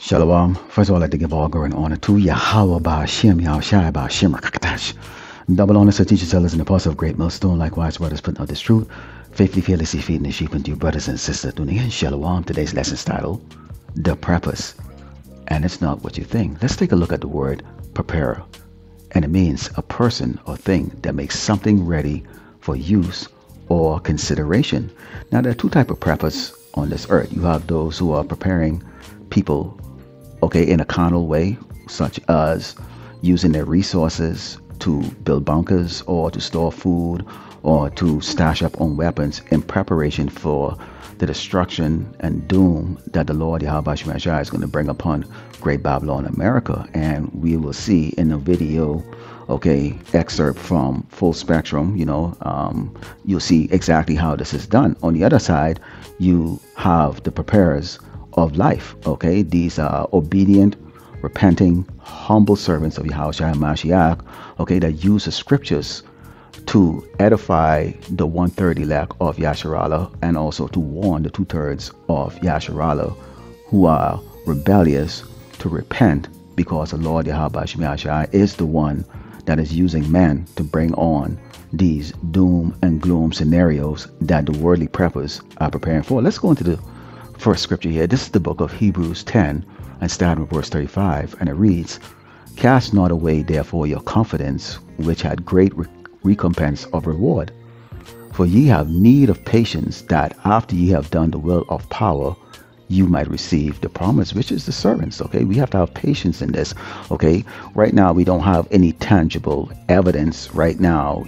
Shalom. First of all, I'd like to give all glory and honor to Yahweh Ba'Shem, Yahushai Ba'Shem, Rakatash. Double honor to teachers, tellers, and apostles of Great Millstone. Likewise, brothers putting out this truth. Faithfully, fearlessly feeding the sheep unto you, brothers and sisters. Tuning in, Shalom. Today's lesson is titled, The Preface. And it's not what you think. Let's take a look at the word preparer. And it means a person or thing that makes something ready for use or consideration. Now, there are two types of preppers on this earth. You have those who are preparing people, in a carnal way, such as using their resources to build bunkers or to store food or to stash up on weapons in preparation for the destruction and doom that the Lord Yahweh Shemashai is going to bring upon Great Babylon, America. And we will see in the video, excerpt from Full Spectrum, you'll see exactly how this is done. On the other side, you have the preparers of life. These are obedient, repenting, humble servants of Yahushua Mashiach, that use the scriptures to edify the 1/3 elect of Yasharallah and also to warn the 2/3 of Yasharallah who are rebellious to repent, because the Lord Yahweh Shemashai is the one that is using men to bring on these doom and gloom scenarios that the worldly preppers are preparing for. Let's go into the first scripture here. This is the book of Hebrews 10 and starting with verse 35, and it reads, "Cast not away therefore your confidence, which had great recompense of reward. For ye have need of patience, that after ye have done the will of power, you might receive the promise," which is the servants. We have to have patience in this. Right now we don't have any tangible evidence right now,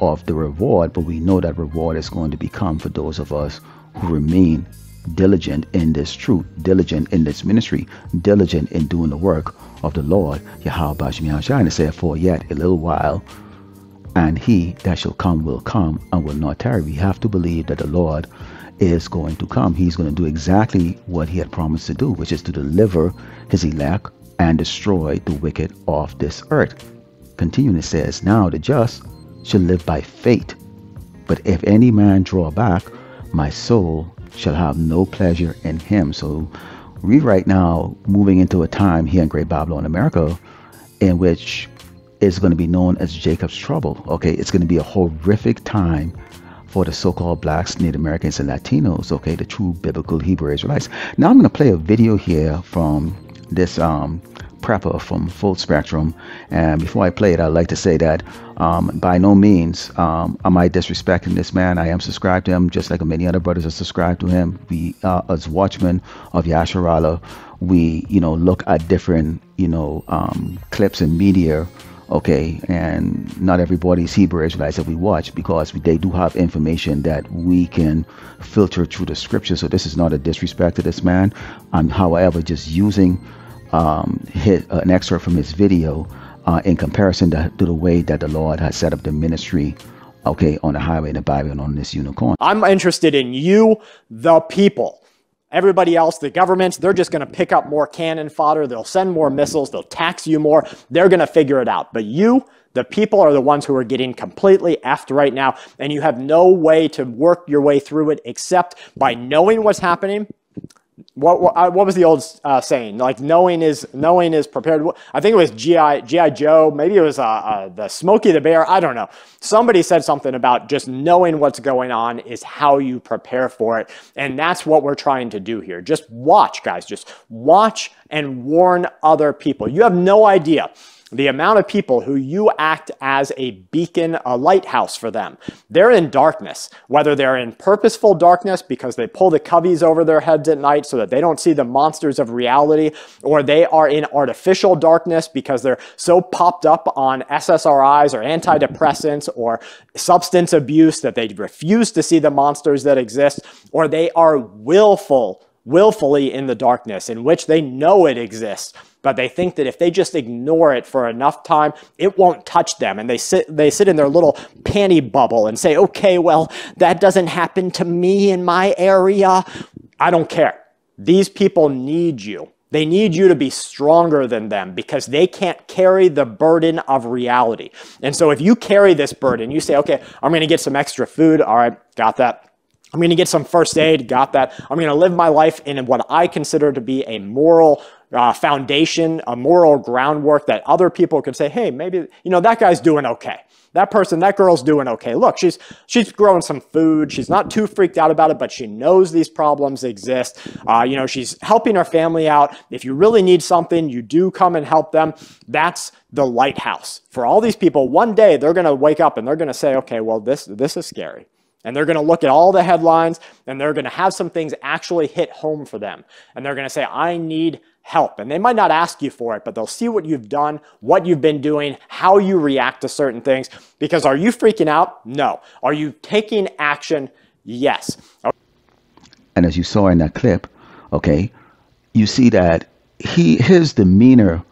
of the reward, but we know that reward is going to become for those of us who remain diligent in this truth, diligent in this ministry, diligent in doing the work of the Lord Yahweh Shemashai. And it said, "For yet a little while, and he that shall come will come and will not tarry." We have to believe that the Lord is going to come. He's going to do exactly what he had promised to do, which is to deliver his elect and destroy the wicked of this earth. Continuing, it says, "Now the just shall live by faith. But if any man draw back, my soul shall have no pleasure in him." So we right now moving into a time here in Great Babylon, America, in which is going to be known as Jacob's trouble. It's going to be a horrific time for the so-called blacks, Native Americans, and Latinos, the true biblical Hebrew Israelites. Now I'm going to play a video here from this prepper from Full Spectrum. And before I play it, I'd like to say that by no means am I disrespecting this man. I am subscribed to him, just like many other brothers are subscribed to him. We, as watchmen of Yasharallah, we, look at different, clips and media, and not everybody's Hebrew Israelites that we watch, because they do have information that we can filter through the scripture. So this is not a disrespect to this man. I'm, however, just using an excerpt from his video in comparison to the way that the Lord has set up the ministry, on the highway in the Bible and on this unicorn. I'm interested in you, the people. Everybody else, the governments, they're just going to pick up more cannon fodder. They'll send more missiles. They'll tax you more. They're going to figure it out. But you, the people, are the ones who are getting completely effed right now. And you have no way to work your way through it except by knowing what's happening. What was the old saying? Like, knowing is prepared. I think it was G.I. Joe. Maybe it was the Smokey the Bear. I don't know. Somebody said something about just knowing what's going on is how you prepare for it. And that's what we're trying to do here. Just watch, guys. Just watch and warn other people. You have no idea the amount of people who you act as a beacon, a lighthouse for them. They're in darkness, whether they're in purposeful darkness because they pull the coveys over their heads at night so that they don't see the monsters of reality, or they are in artificial darkness because they're so popped up on SSRIs or antidepressants or substance abuse that they refuse to see the monsters that exist, or they are willfully in the darkness in which they know it exists, but they think that if they just ignore it for enough time, it won't touch them. And they sit in their little panty bubble and say, okay, well, that doesn't happen to me in my area. I don't care. These people need you. They need you to be stronger than them because they can't carry the burden of reality. And so if you carry this burden, you say, okay, I'm going to get some extra food. All right, got that. I'm going to get some first aid, got that. I'm going to live my life in what I consider to be a moral foundation, a moral groundwork that other people could say, hey, maybe, that guy's doing okay. That person, that girl's doing okay. Look, she's growing some food. She's not too freaked out about it, but she knows these problems exist. She's helping her family out. If you really need something, you do come and help them. That's the lighthouse. For all these people, one day they're going to wake up and they're going to say, okay, well, this is scary. And they're going to look at all the headlines and they're going to have some things actually hit home for them. And they're going to say, I need help. And they might not ask you for it, but they'll see what you've done, what you've been doing, how you react to certain things. Because are you freaking out? No. Are you taking action? Yes. And as you saw in that clip, okay, you see that his demeanor,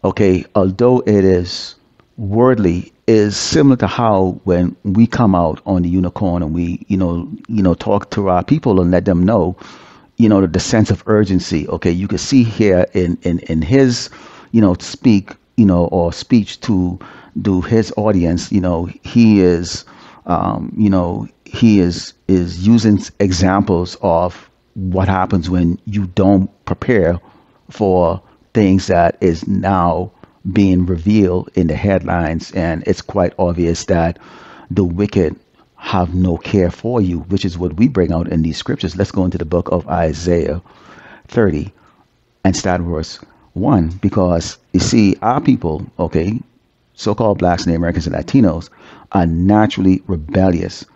okay, although it is worldly, is similar to how when we come out on the unicorn and we, talk to our people and let them know, the sense of urgency. Okay, you can see here in his, speak, or speech to his audience, he is, he is using examples of what happens when you don't prepare for things that is now being revealed in the headlines, and it's quite obvious that the wicked have no care for you, which is what we bring out in these scriptures. Let's go into the book of Isaiah 30 and start verse 1, because you see, our people, okay, so-called blacks, Native Americans, and Latinos are naturally rebellious.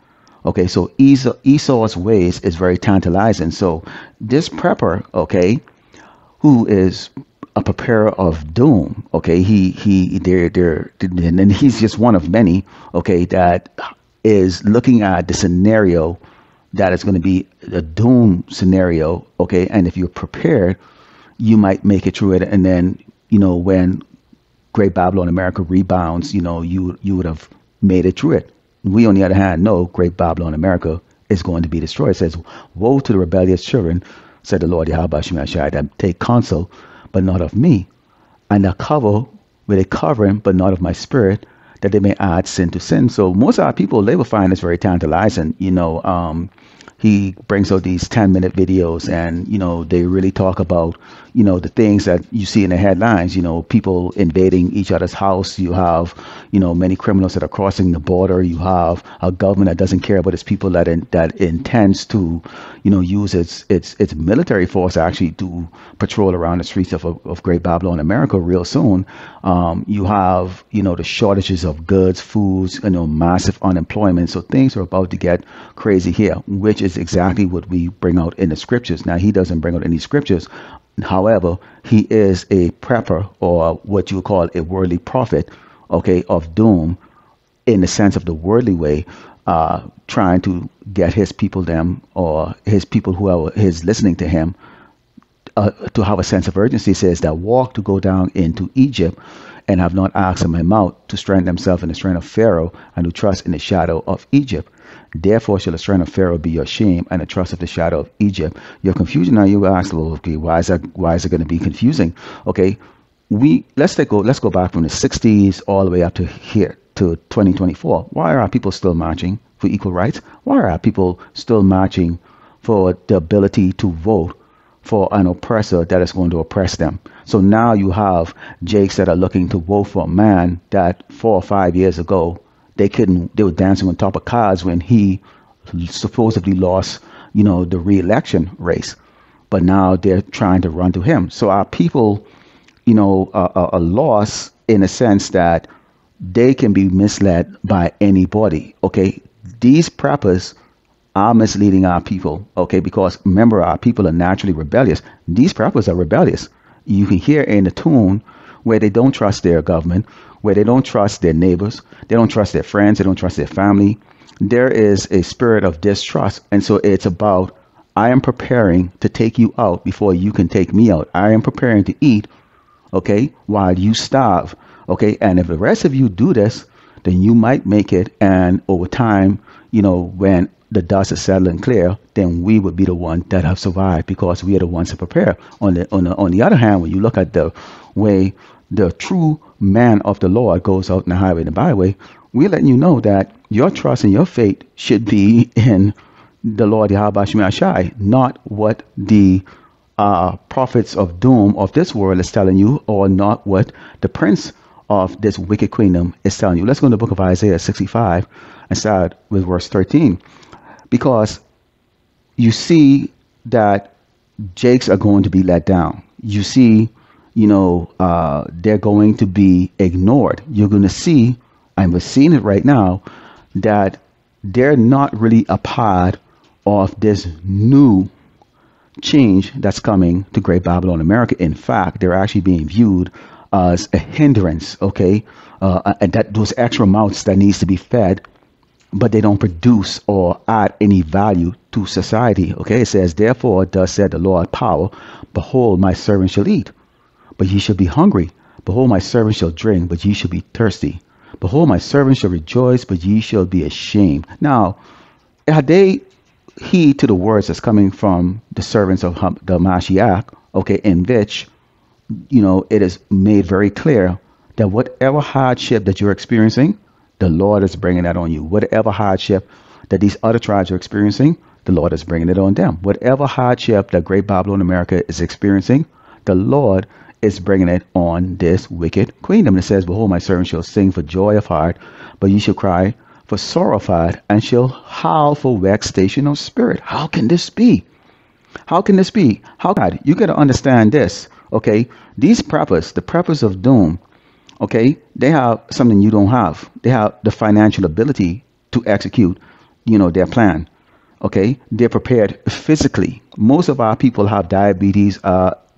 Okay, so Esau's ways is very tantalizing. So this prepper, okay, who is a preparer of doom, okay, and he's just one of many, okay, that is looking at the scenario that is going to be a doom scenario, okay, and if you're prepared, you might make it through it, and then, when Great Babylon America rebounds, you would have made it through it. We, on the other hand, know Great Babylon America is going to be destroyed. It says, woe to the rebellious children, said the Lord Yahweh Shemashai, that take counsel, but not of me, and that cover with a covering, but not of my spirit, that they may add sin to sin. So most of our people, they will find this very tantalizing. He brings out these 10-minute videos, and they really talk about the things that you see in the headlines. People invading each other's house. You have many criminals that are crossing the border. You have a government that doesn't care about its people, that intends to use its military force actually to patrol around the streets of Great Babylon America real soon. You have the shortages of goods, foods, massive unemployment. So things are about to get crazy here, which is exactly what we bring out in the scriptures. Now, he doesn't bring out any scriptures. However, he is a prepper, or what you would call a worldly prophet, okay, of doom, in the sense of the worldly way, trying to get his people, or his people who are listening to him, to have a sense of urgency. He says that walk to go down into Egypt, and have not asked of my mouth, to strengthen themselves in the strength of Pharaoh, and to trust in the shadow of Egypt. Therefore shall the strength of Pharaoh be your shame, and the trust of the shadow of Egypt your confusion. Now you ask, well, okay, why is it going to be confusing? Okay, let's go back from the 60s all the way up to here to 2024. Why are our people still marching for equal rights? Why are our people still marching for the ability to vote for an oppressor that is going to oppress them? So now you have Jakes that are looking to vote for a man that 4 or 5 years ago they were dancing on top of cars when he supposedly lost, the re-election race. But now they're trying to run to him. So our people, are lost in a sense that they can be misled by anybody. Okay, these preppers are misleading our people. Okay, because remember, our people are naturally rebellious. These preppers are rebellious. You can hear in the tune where they don't trust their government, where they don't trust their neighbors, they don't trust their friends, they don't trust their family. There is a spirit of distrust. And so it's about, I am preparing to take you out before you can take me out. I am preparing to eat, okay, while you starve, okay? And if the rest of you do this, then you might make it. And over time, when the dust is settled and clear, then we would be the one that have survived, because we are the ones to prepare. On the other hand, when you look at the way the true man of the Lord goes out in the highway and the byway, we're letting you know that your trust and your faith should be in the Lord Yahweh Shem Shai, not what the prophets of doom of this world is telling you, or not what the prince of this wicked kingdom is telling you. Let's go to the book of Isaiah 65 and start with verse 13. Because you see that jakes are going to be let down. You see, they're going to be ignored. You're going to see, and we're seeing it right now, that they're not really a part of this new change that's coming to Great Babylon America. In fact, they're actually being viewed as a hindrance, okay? And that those extra mouths that needs to be fed, but they don't produce or add any value to society, okay? It says, therefore, thus said the Lord power, behold, my servant shall eat, but ye shall be hungry. Behold, my servant shall drink, but ye shall be thirsty. Behold, my servant shall rejoice, but ye shall be ashamed. Now, had they heed to the words that's coming from the servants of the Mashiach, okay, in which, it is made very clear that whatever hardship that you're experiencing, the Lord is bringing that on you. Whatever hardship that these other tribes are experiencing, the Lord is bringing it on them. Whatever hardship that Great Babylon America is experiencing, the Lord is bringing it on this wicked kingdom. It says, behold, my servant shall sing for joy of heart, but ye shall cry for sorrow of heart, and shall howl for vexation of spirit. How can this be? How can this be? How God? You got to understand this, okay? These preppers, the preppers of doom, okay, they have something you don't have. They have the financial ability to execute, their plan. Okay, they're prepared physically. Most of our people have diabetes,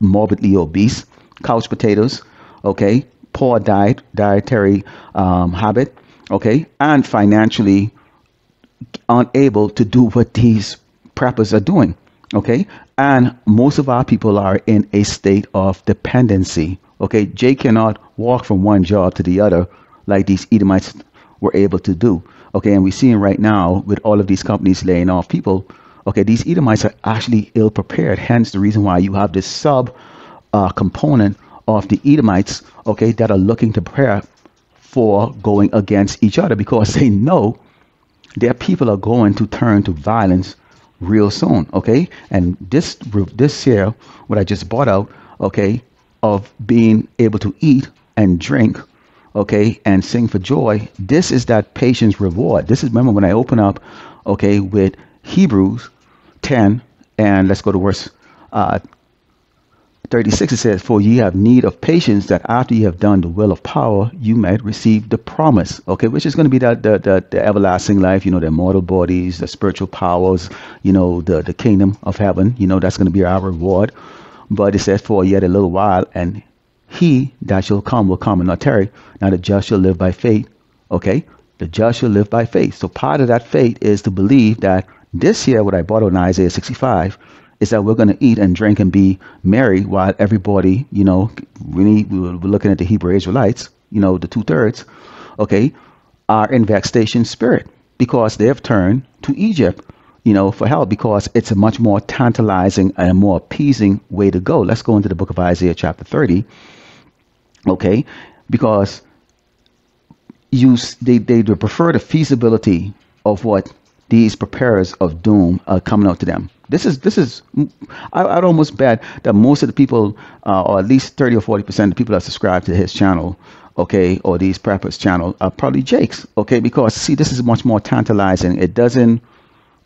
morbidly obese, couch potatoes, okay, poor dietary habit, okay, and financially unable to do what these preppers are doing, okay, and most of our people are in a state of dependency, okay. Jay cannot walk from one job to the other like these Edomites were able to do, okay, and we're seeing right now with all of these companies laying off people, okay, these Edomites are actually ill prepared, hence the reason why you have this sub component of the Edomites, okay, that are looking to prepare for going against each other, because they know their people are going to turn to violence real soon, okay. And this here, what I just brought out, okay, of being able to eat and drink, okay, and sing for joy, this is that patience reward. This is, remember when I open up, okay, with Hebrews 10, and let's go to verse 36, it says, for ye have need of patience, that after ye have done the will of power, you might receive the promise, okay, which is going to be the everlasting life, the immortal bodies, the spiritual powers, the kingdom of heaven, that's going to be our reward. But it says, for yet a little while, and he that shall come will come and not tarry. Now the just shall live by faith, okay, the just shall live by faith. So part of that faith is to believe that this here, what I brought on Isaiah 65, is that we're going to eat and drink and be merry while everybody, we're looking at the Hebrew Israelites, the 2/3, okay, are in vexation spirit because they have turned to Egypt, for help, because it's a much more tantalizing and a more appeasing way to go. Let's go into the book of Isaiah chapter 30, okay, because they prefer the feasibility of what these preparers of doom are coming out to them. This is I'd almost bet that most of the people, or at least 30 or 40% of the people that subscribe to his channel, okay, or these preppers channel, are probably Jakes, okay, because see, this is much more tantalizing. It doesn't,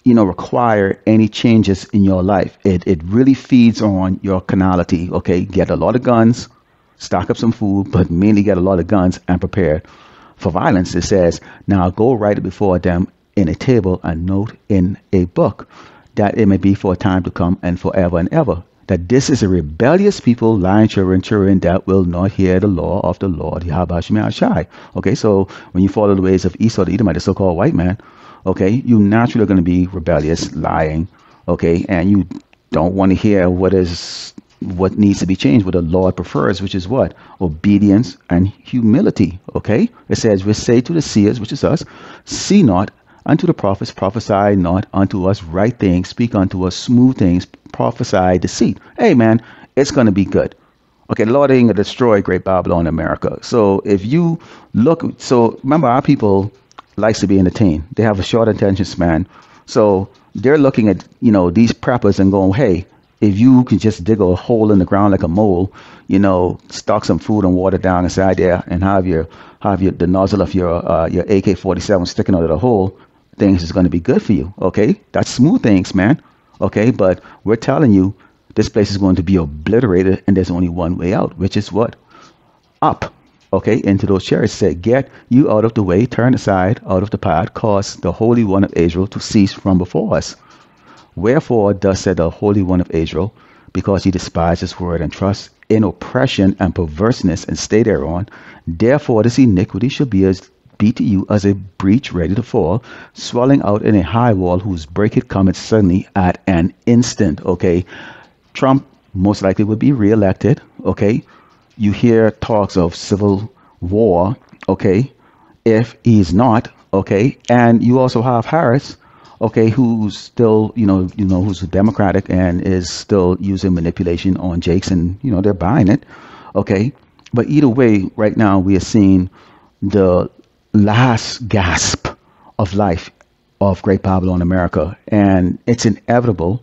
require any changes in your life. It really feeds on your carnality, okay. Get a lot of guns, stock up some food, but mainly get a lot of guns and prepare for violence. It says, now go write it before them in a table and note in a book, that it may be for a time to come and forever and ever, that this is a rebellious people, lying children that will not hear the law of the Lord Yahweh Shem Shai. Okay, so when you follow the ways of Esau the Edomite, the so-called white man, okay, you naturally are going to be rebellious, lying, okay, and you don't want to hear what needs to be changed, what the Lord prefers, which is what? Obedience and humility, okay? It says, we say to the seers, which is us, see not, unto the prophets, prophesy not unto us right things, speak unto us smooth things, prophesy deceit. Hey man, it's going to be good. Okay, the Lord ain't going to destroy Great Babylon America. So if you look, so remember, our people likes to be entertained. They have a short attention span. So they're looking at, these preppers and going, hey, if you can just dig a hole in the ground like a mole, stock some food and water down inside there and have the nozzle of your AK-47 sticking out of the hole, things is going to be good for you. Okay, that's smooth things, man. Okay, but we're telling you this place is going to be obliterated, and there's only one way out, which is what? Up. Okay, into those chariots. Say, get you out of the way, turn aside out of the path, cause the Holy One of Israel to cease from before us. Wherefore thus said the Holy One of Israel, because ye despise his word and trust in oppression and perverseness and stay thereon, therefore this iniquity shall be to you as a breach ready to fall, swelling out in a high wall, whose breakage cometh suddenly at an instant. Okay, Trump most likely would be reelected. Okay, you hear talks of civil war. Okay, if he's not. Okay, and you also have Harris. Okay, who's still, who's Democratic and is still using manipulation on Jakes, and, they're buying it. Okay, but either way, right now we are seeing the last gasp of life of Great Babylon America, and it's inevitable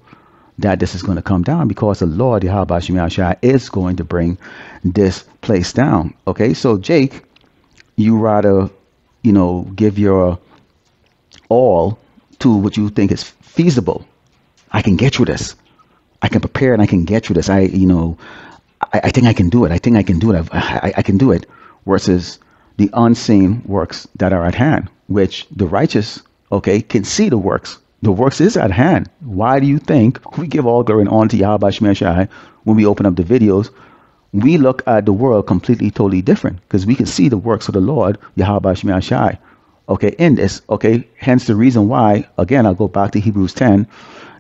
that this is going to come down because the Lord, Yahweh Shem Yahushua, is going to bring this place down. Okay, so Jake, you rather, give your all to what you think is feasible. I can get through this. I can prepare and I can get through this. I think I can do it. I think I can do it. I can do it. Versus the unseen works that are at hand, which the righteous, can see the works. The works is at hand. Why do you think we give all glory and honor to Yahweh Shem Yahushua when we open up the videos? We look at the world completely, totally different because we can see the works of the Lord, Yahweh Shem Yahushua. Okay, in this, hence the reason why, again, I'll go back to Hebrews 10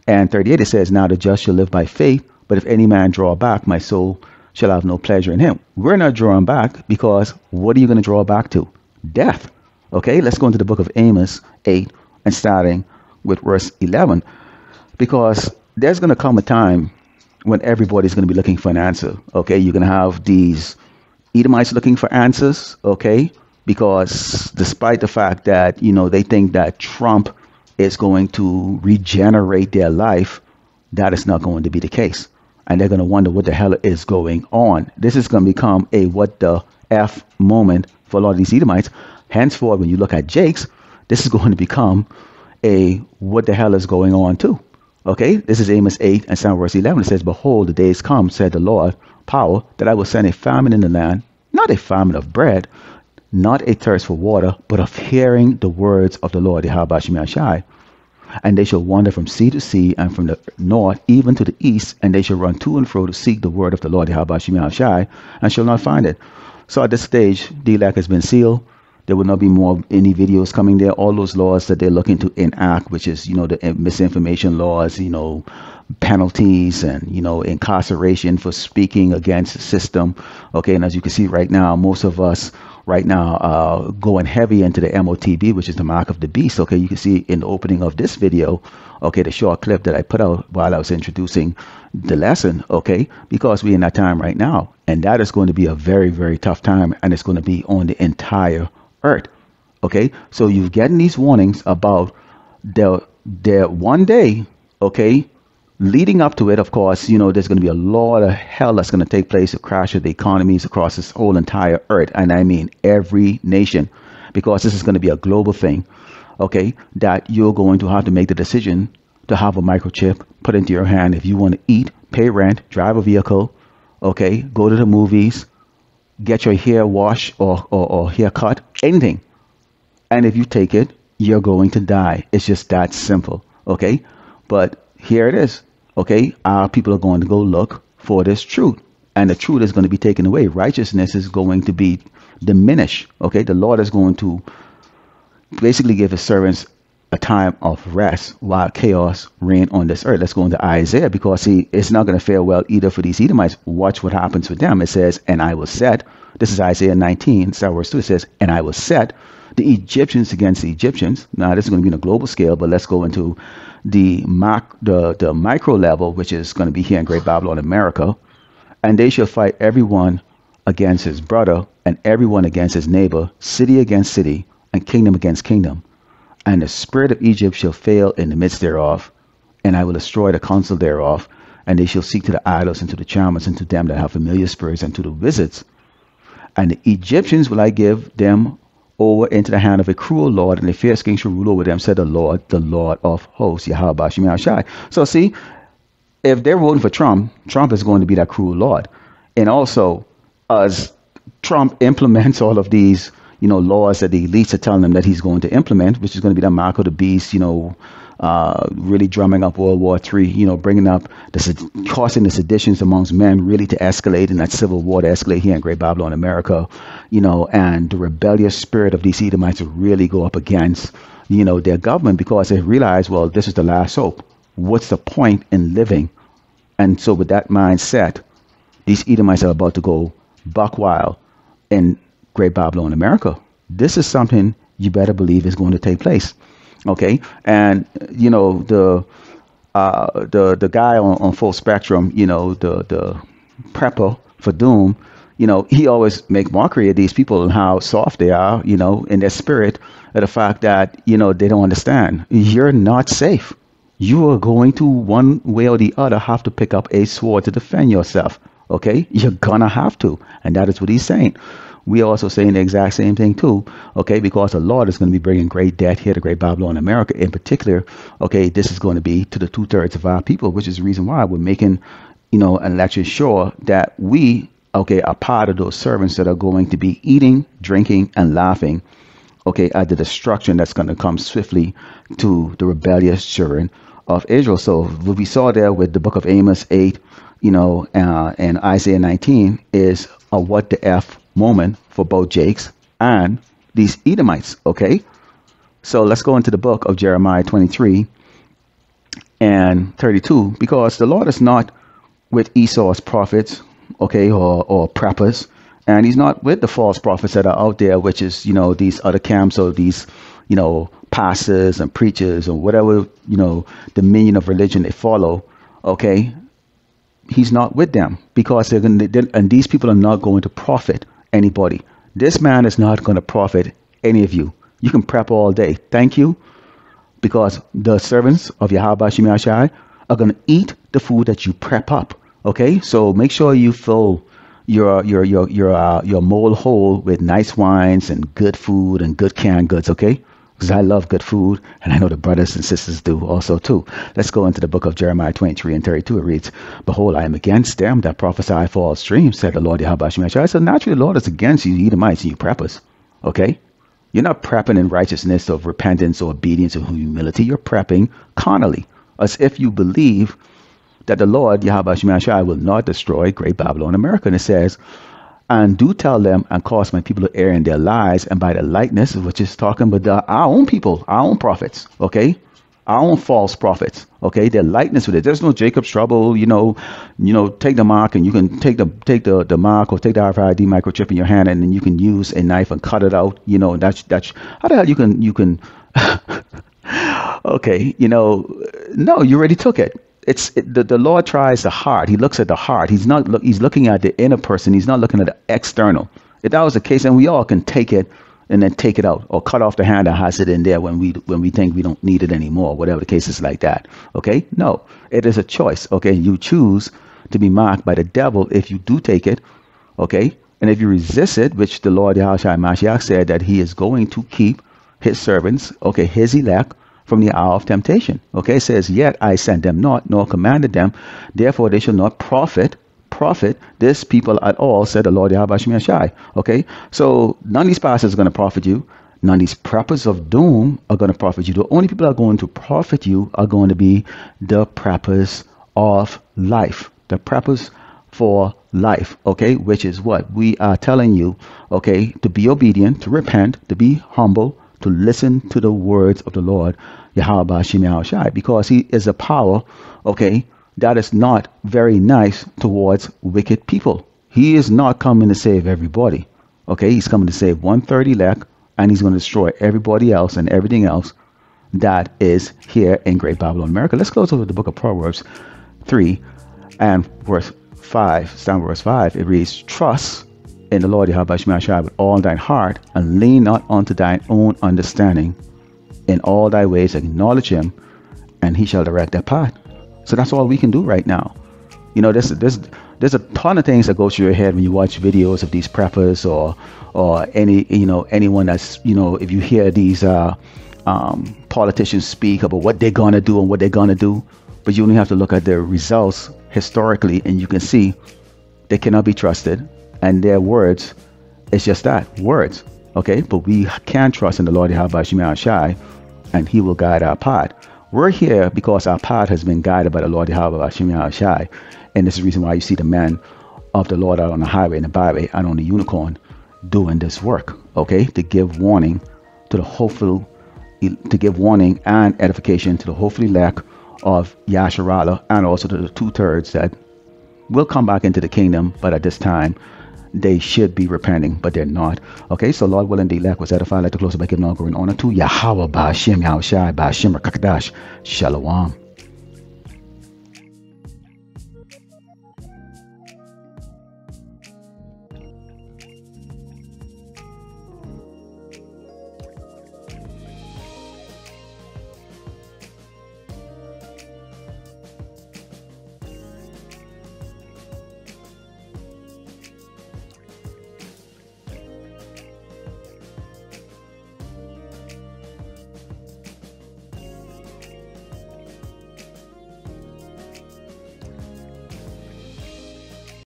and 38. It says, now the just shall live by faith, but if any man draw back, my soul shall have no pleasure in him. We're not drawing back because what are you going to draw back to? Death. Okay, let's go into the book of Amos 8 and starting with verse 11, because there's going to come a time when everybody's going to be looking for an answer. Okay, you're going to have these Edomites looking for answers. Okay, because despite the fact that, they think that Trump is going to regenerate their life, that is not going to be the case. And they're going to wonder what the hell is going on. This is going to become a what the F moment for a lot of these Edomites. Henceforth, when you look at Jakes, this is going to become a what the hell is going on too. Okay, this is Amos 8 and verse 11. It says, behold, the days come, said the Lord, power, that I will send a famine in the land, not a famine of bread, not a thirst for water, but of hearing the words of the Lord, Yahweh Shem Yahushua. And they shall wander from sea to sea, and from the north even to the east, and they shall run to and fro to seek the word of the Lord, Yahweh Shem Yahushua, and shall not find it. So at this stage, DLAC has been sealed. There will not be more any videos coming there. All those laws that they're looking to enact, which is, the misinformation laws, penalties and, incarceration for speaking against the system. Okay, and as you can see right now, most of us right now going heavy into the MOTB, which is the mark of the beast. Okay, you can see in the opening of this video, the short clip that I put out while I was introducing the lesson, because we're in that time right now, and that is going to be a very, very tough time, and it's going to be on the entire earth. Okay, so you're getting these warnings about the one day, leading up to it. Of course, there's going to be a lot of hell that's going to take place to crash of the economies across this whole entire earth. And I mean every nation, because this is going to be a global thing, that you're going to have to make the decision to have a microchip put into your hand if you want to eat, pay rent, drive a vehicle, go to the movies, get your hair washed or hair cut, anything. And if you take it, you're going to die. It's just that simple. But here it is. Our people are going to go look for this truth, and the truth is going to be taken away. Righteousness is going to be diminished. The Lord is going to basically give his servants a time of rest while chaos reign on this earth. Let's go into Isaiah, because it's not going to fare well either for these Edomites. Watch what happens with them. It says, and I will set, this is Isaiah 19, verse 2. It says, and I will set the Egyptians against the Egyptians. Now, this is going to be on a global scale, but let's go into the micro level, which is going to be here in Great Babylon, America. And they shall fight everyone against his brother, and everyone against his neighbor, city against city, and kingdom against kingdom. And the spirit of Egypt shall fail in the midst thereof, and I will destroy the counsel thereof, and they shall seek to the idols and to the charmers and to them that have familiar spirits and to the wizards. And the Egyptians will I give them over into the hand of a cruel lord, and a fierce king shall rule over them, said the Lord of hosts, Yahweh Bashim Yahushai. So see, if they're voting for Trump, Trump is going to be that cruel lord. And also, as Trump implements all of these, laws that the elites are telling them that he's going to implement, which is going to be the mark of the beast, really drumming up World War III, bringing up causing the seditions amongst men really to escalate, and that civil war to escalate here in Great Babylon, America, and the rebellious spirit of these Edomites to really go up against, their government, because they realize, well, this is the last hope. What's the point in living? And so with that mindset, these Edomites are about to go buck wild in Great Babylon, America. This is something you better believe is going to take place. Okay, and the guy on Full Spectrum, the prepper for doom, he always make mockery of these people and how soft they are, in their spirit, at the fact that they don't understand. You're not safe. You are going to, one way or the other, have to pick up a sword to defend yourself. Okay, you're gonna have to, and that is what he's saying. We are also saying the exact same thing too, okay, because the Lord is going to be bringing great death here to Great Babylon, America in particular. Okay, this is going to be to the 2/3 of our people, which is the reason why we're making, an election sure that we, are part of those servants that are going to be eating, drinking, and laughing, at the destruction that's going to come swiftly to the rebellious children of Israel. So what we saw there with the book of Amos 8, and Isaiah 19 is a what the F moment for both Jakes and these Edomites. Okay, so let's go into the book of Jeremiah 23 and 32, because the Lord is not with Esau's prophets, or preppers, and he's not with the false prophets that are out there, which is these other camps, or these pastors and preachers, or whatever dominion of religion they follow. Okay, he's not with them, because and these people are not going to profit anybody. This man is not going to profit any of you. You can prep all day. Thank you, because the servants of Yahweh Bashim Yahushai are going to eat the food that you prep up. Okay, so make sure you fill your mole hole with nice wines and good food and good canned goods. Okay, because I love good food, and I know the brothers and sisters do also too. Let's go into the book of Jeremiah 23 and 32. It reads, "Behold, I am against them that prophesy false dreams, said the Lord Yahweh Bashim Yahushai." So naturally, the Lord is against you Edomites and you preppers. Okay, you're not prepping in righteousness of repentance or obedience or humility. You're prepping carnally, as if you believe that the Lord Yahweh Bashim Yahushai will not destroy Great Babylon, America. And it says, "And do tell them and cause my people to err in their lies, and by the likeness," which is talking about our own people, our own prophets, our own false prophets, their likeness with it. There's no Jacob's trouble, take the mark, and you can take the mark or take the RFID microchip in your hand, and then you can use a knife and cut it out. That's how the hell you can no, you already took it. The Lord tries the heart. He looks at the heart. He's looking at the inner person. He's not looking at the external. If that was the case, then we all can take it and then take it out, or cut off the hand that has it in there when we think we don't need it anymore, whatever the case is like that. Okay, no, it is a choice. Okay, you choose to be marked by the devil if you do take it. Okay, and if you resist it, which the Lord Yahushua Mashiach said that he is going to keep his servants, his elect, from the hour of temptation. Okay, it says, "Yet I sent them not, nor commanded them, therefore they shall not profit this people at all, said the Lord Yahweh Bashim Yahushai." Okay, so none of these pastors are going to profit you. None of these preppers of doom are going to profit you. The only people that are going to profit you are going to be the preppers of life, the preppers for life. Okay, which is what we are telling you. Okay, to be obedient, to repent, to be humble, to listen to the words of the Lord Yahweh Bashim Yahushai, because he is a power, that is not very nice towards wicked people. He is not coming to save everybody. He's coming to save 1/3 elect, and he's going to destroy everybody else and everything else that is here in Great Babylon, America. Let's close over the book of Proverbs 3 and verse 5. Stand verse 5. It reads, "Trust in the Lord Yahweh Bashim Yahushai with all thine heart, and lean not unto thine own understanding. In all thy ways acknowledge him, and he shall direct their path. So that's all we can do right now. You know, there's a ton of things that go through your head when you watch videos of these preppers or any, anyone that's, if you hear these politicians speak about what they're gonna do and what they're gonna do, but you only have to look at their results historically, and you can see they cannot be trusted, and their words, it's just that, words. Okay, but we can trust in the Lord Yahweh Shemi Shai, and he will guide our path. We're here because our path has been guided by the Lord Yahweh Shemi Shai, and this is the reason why you see the man of the Lord out on the highway and the byway and on the unicorn doing this work. Okay, to give warning to the hopeful, to give warning and edification to the hopefully elect of Yasharala, and also to the 2/3 that will come back into the kingdom, but at this time they should be repenting, but they're not. Okay, so Lord willing, the elect was edified. I'd like to close it by giving all glory and honor to Yahweh Ba'ashem Yahushai Ba'ashem Rakakadash Shalom.